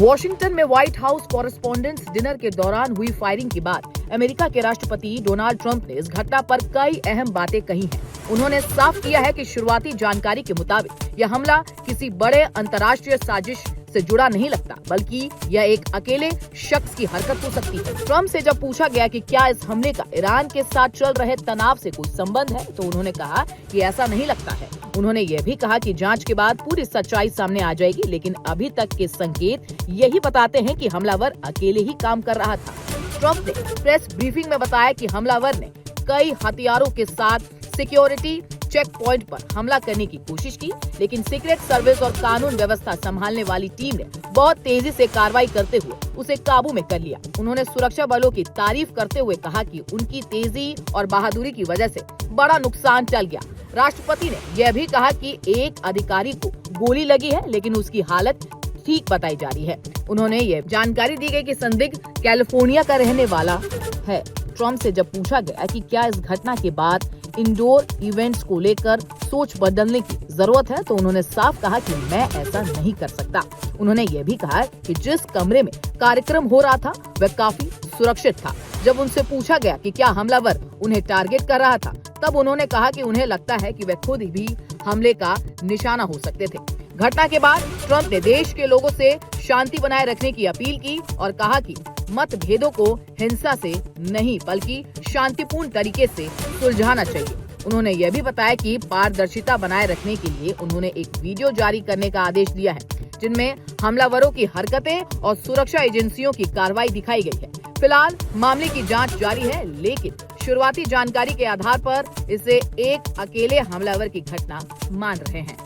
Washington में white house correspondents dinner के दौरान हुई फायरिंग के बाद अमेरिका के राष्ट्रपति डोनाल्ड ट्रंप ने इस घटना पर कई अहम बातें कही हैं। उन्होंने साफ किया है कि शुरुआती जानकारी के मुताबिक यह हमला किसी बड़े अंतर्राष्ट्रीय साजिश से जुड़ा नहीं लगता, बल्कि यह एक अकेले शख्स की हरकत हो सकती है। ट्रंप से जब पूछा गया कि क्या इस हमले का ईरान के साथ चल रहे तनाव से कोई संबंध है, तो उन्होंने कहा कि ऐसा नहीं लगता है। उन्होंने यह भी कहा कि जांच के बाद पूरी सच्चाई सामने आ जाएगी, लेकिन अभी तक के संकेत यही बताते हैं कि हमलावर अकेले ही काम कर रहा था। ट्रंप ने प्रेस ब्रीफिंग में बताया कि हमलावर ने कई हथियारों के साथ सिक्योरिटी चेक पॉइंट पर हमला करने की कोशिश की, लेकिन सीक्रेट सर्विस और कानून व्यवस्था संभालने वाली टीम ने बहुत तेजी से कार्रवाई करते हुए उसे काबू में कर लिया। उन्होंने सुरक्षा बलों की तारीफ करते हुए कहा कि उनकी तेजी और बहादुरी की वजह से बड़ा नुकसान टल गया। राष्ट्रपति ने यह भी कहा कि एक अधिकारी को गोली लगी है, लेकिन उसकी हालत ठीक बताई जा रही है। उन्होंने ये जानकारी दी गई कि संदिग्ध कैलिफोर्निया का रहने वाला है। ट्रंप से जब पूछा गया कि क्या इस घटना के बाद इंडोर इवेंट्स को लेकर सोच बदलने की जरूरत है, तो उन्होंने साफ कहा कि मैं ऐसा नहीं कर सकता। उन्होंने ये भी कहा कि जिस कमरे में कार्यक्रम हो रहा था वह काफी सुरक्षित था। जब उनसे पूछा गया कि क्या हमलावर उन्हें टारगेट कर रहा था, तब उन्होंने कहा कि उन्हें लगता है कि वे खुद भी हमले का निशाना हो सकते थे। घटना के बाद ट्रंप ने देश के लोगों से शांति बनाए रखने की अपील की और कहा कि मतभेदों को हिंसा से नहीं बल्कि शांतिपूर्ण तरीके से सुलझाना चाहिए। उन्होंने यह भी बताया कि पारदर्शिता बनाए रखने के लिए उन्होंने एक वीडियो जारी करने का आदेश दिया है, जिनमें हमलावरों की हरकतें और सुरक्षा एजेंसियों की कार्रवाई दिखाई गई है। फिलहाल मामले की जांच जारी है, लेकिन शुरुआती जानकारी के आधार पर इसे एक अकेले हमलावर की घटना मान रहे हैं।